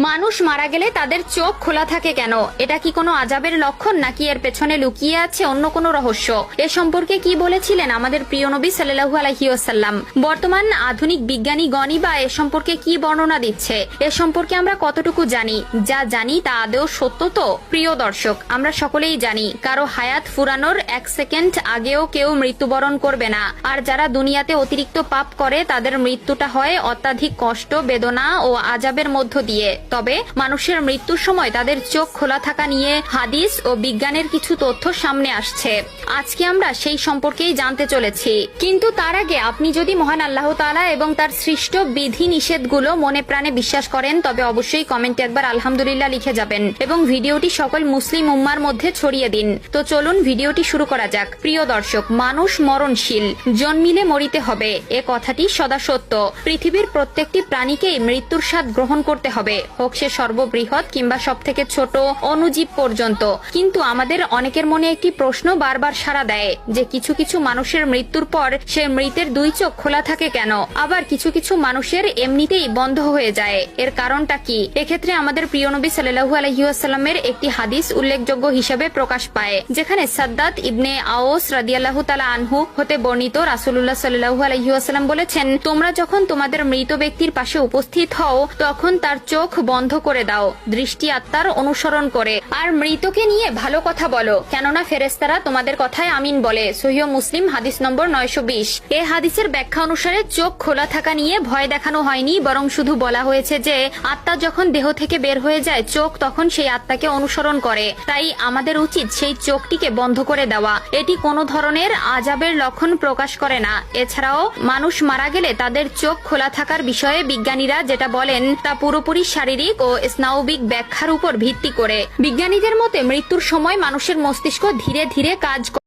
মানুষ মারা গেলে তাদের চোখ খোলা থাকে কেন? এটা কি কোনো আযাবের লক্ষণ, নাকি এর পেছনে লুকিয়ে আছে অন্য কোনো রহস্য? এ সম্পর্কে কি বলেছিলেন আমাদের প্রিয় নবী সাল্লাল্লাহু আলাইহি ওয়াসাল্লাম? বর্তমান আধুনিক বিজ্ঞানীগণই বা এ সম্পর্কে কি বর্ণনা দিচ্ছে? এ সম্পর্কে আমরা কতটুকু জানি? যা জানি তা আদৌ সত্য তো? প্রিয় দর্শক, আমরা সকলেই জানি কারো হায়াত ফুরানোর 1 সেকেন্ড আগেও কেউ মৃত্যুবরণ করবে না। আর যারা দুনিয়াতে অতিরিক্ত পাপ করে তাদের মৃত্যুটা হয় অত্যাধিক কষ্ট, বেদনা ও আযাবের মধ্য দিয়ে। তবে মানুষের মৃত্যুর সময় তাদের চোখ খোলা থাকা নিয়ে হাদিস ও বিজ্ঞানের কিছু তথ্য সামনে আসছে। আজকে আমরা সেই সম্পর্কেই জানতে চলেছি। কিন্তু তার আগে আপনি যদি মহান আল্লাহ তাআলা এবং তার সৃষ্ট বিধি নিষেধগুলো মনে প্রাণে বিশ্বাস করেন, তবে অবশ্যই কমেন্টে একবার আলহামদুলিল্লাহ লিখে যাবেন এবং ভিডিওটি সকল মুসলিম উম্মার মধ্যে ছড়িয়ে দিন। তো চলুন ভিডিওটি শুরু করা যাক। প্রিয় দর্শক, মানুষ মরণশীল, জন্মিলে মরিতে হবে, এ কথাটি সদা সত্য। পৃথিবীর প্রত্যেকটি প্রাণীকেই মৃত্যুর স্বাদ গ্রহণ করতে হবে, হোক সে সর্ববৃহৎ কিংবা সব থেকে ছোট অণুজীব পর্যন্ত। কিন্তু আমাদের অনেকের মনে একটি প্রশ্ন বারবার সাড়া দেয় যে কিছু কিছু মানুষের মৃত্যুর পর সে মৃতের 2 চোখ খোলা থাকে কেন, আবার কিছু কিছু মানুষের এমনিতেই বন্ধ হয়ে যায়। এর কারণটা কি? এক্ষেত্রে আমাদের প্রিয় নবী সাল্লাল্লাহু আলাইহি ওয়াসাল্লামের একটি হাদিস উল্লেখযোগ্য হিসেবে প্রকাশ পায়, যেখানে সাদ্দাত ইবনে আওস রাদিয়াল্লাহু তাআলা আনহু হতে বর্ণিত রাসূলুল্লাহ সাল্লাল্লাহু আলাইহি ওয়াসাল্লাম বলেছেন, তোমরা যখন তোমাদের মৃত ব্যক্তির পাশে উপস্থিত হও তখন তার চোখ বন্ধ করে দাও, দৃষ্টি আত্মার অনুসরণ করে, আর মৃতকে নিয়ে ভালো কথা বলো, কেননা ফেরেশতারা তোমাদের কথায় আমিন বলে। সহিহ মুসলিম হাদিস নম্বর 920। এই হাদিসের ব্যাখ্যা অনুসারে চোখ খোলা থাকা নিয়ে ভয় দেখানো হয়নি, বরং শুধু বলা হয়েছে যে আত্মা যখন দেহ থেকে বের হয়ে যায় চোখ তখন সেই আত্মাকে অনুসরণ করে। তাই আমাদের উচিত সেই চোখটিকে বন্ধ করে দেওয়া। এটি কোনো ধরনের আযাবের লক্ষণ প্রকাশ করে না। এছাড়াও মানুষ মারা গেলে তাদের চোখ খোলা থাকার বিষয়ে বিজ্ঞানীরা যেটা বলেন তা পুরোপুরি শারীরিক ও স্নায়বিক ব্যাখ্যার উপর ভিত্তি করে। বিজ্ঞানীদের মতে মৃত্যুর সময় মানুষের মস্তিষ্ক ধীরে ধীরে কাজ